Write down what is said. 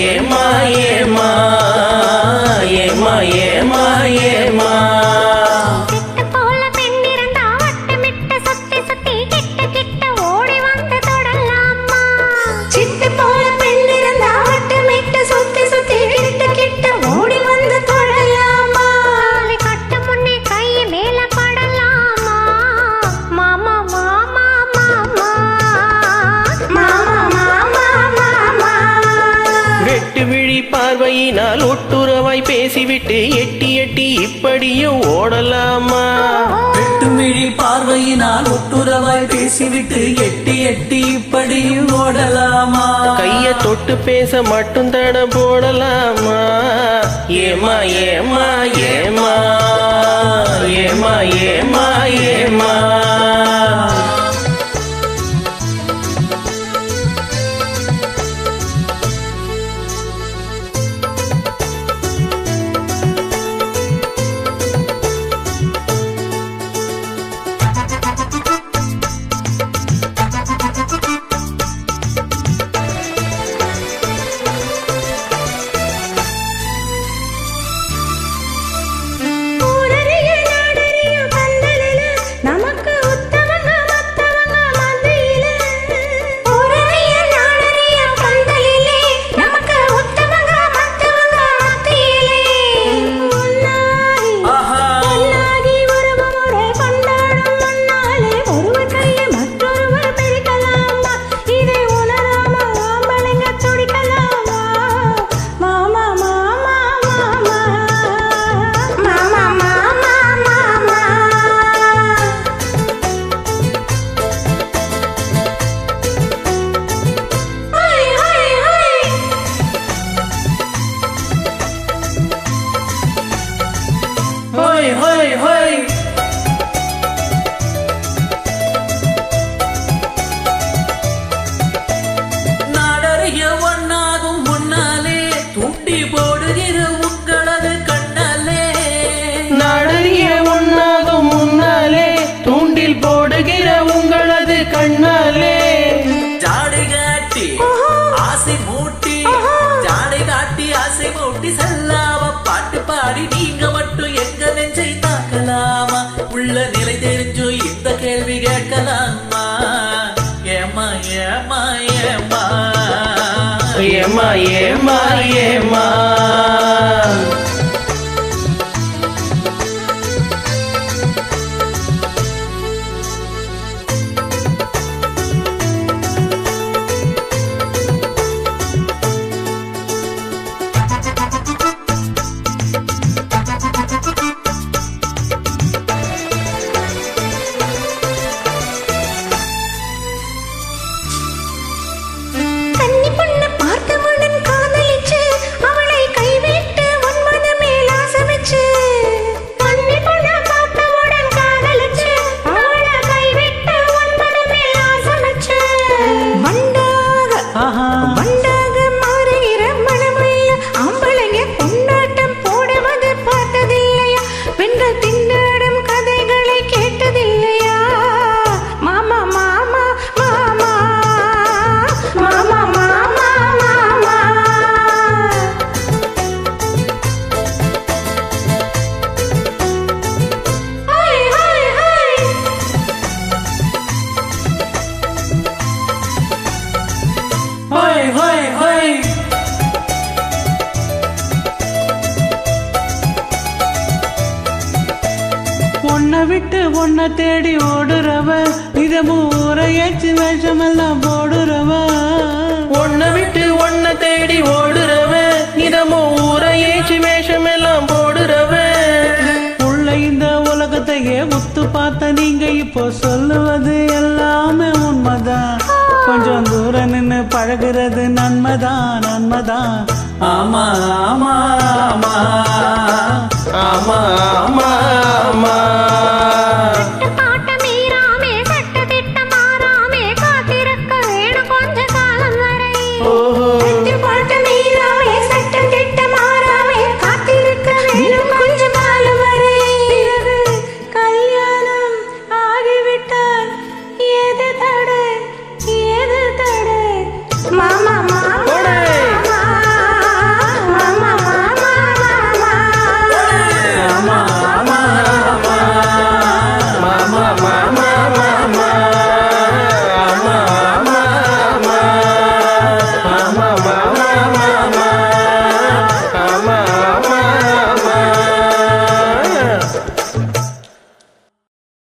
ஏமா ஏமா ஏமா ஏமா ஏமா ஏமா பார்வையினால் ஒட்டுறவாய் பேசிவிட்டு எட்டி எட்டி இப்படியும் ஓடலாமா? வெட்டுமிழி பார்வையினால் ஒட்டுறவாய் பேசிவிட்டு எட்டி எட்டி இப்படியும் ஓடலாமா? கைய தொட்டு பேச மட்டும் தட போடலாமா? ஏமா ஏமா ஏமா ஏமா ஏமா ஏமா நாடறிய ஒன்னாகும் முன்னாலே தூண்டி போடுகிற உங்களது கண்ணாலே. நாடறிய ஒன்னாகும் முன்னாலே தூண்டில் போடுகிற உங்களது கண்ணாலே. ஜாடை காட்டி ஆசை மூட்டி ஜாடை காட்டி ஆசை மூட்டி செல்லாம பாட்டு பாடி நீங்க மட்டும் எங்க நெஞ்சை தாக்கலாமா? உள்ள நிலை தெரிஞ்சு இந்த கேள்வி கேட்கலாமா? ஏமா ஏமா ஏமா ஏமா ஏமா ஏமா ஒன்ன விட்டு ஒன்ன தேடி ஓடுறவ இதமும் ஊரையச்சு வேஷமெல்லாம் போடுறவ. ஒன்ன விட்டு ஒன்ன தேடி ஓடுறவ இதமும் ஊரையச்சு வேஷமெல்லாம் போடுறவ. உள்ள இந்த உலகத்தையே உத்து பார்த்த நீங்க இப்போ சொல்லுவது எல்லாமே உண்மைதான். கொஞ்சம் தூரம் நின்னு பழகிறது நன்மைதான் நன்மைதான். ஆமா ஆமா ஆமா ஆமா ஆமா ஆமா